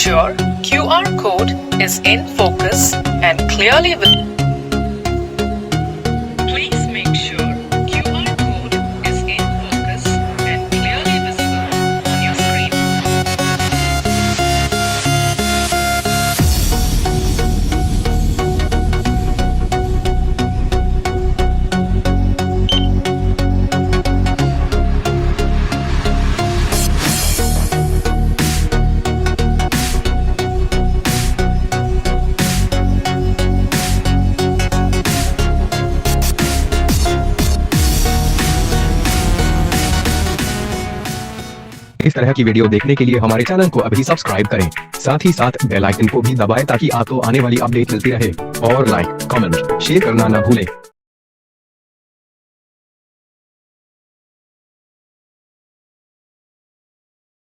sure QR code is in focus and clearly visible. Please make sure QR code is in focus and clearly visible on your screen. इस तरह की video देखने के लिए हमारे channel को अभी सब्सक्राइब करें, साथ ही साथ बेल आइकन को भी दबाएं ताकि आपको आने वाली अपडेट मिलती रहे। और लाइक, कमेंट, शेयर करना ना भूलें।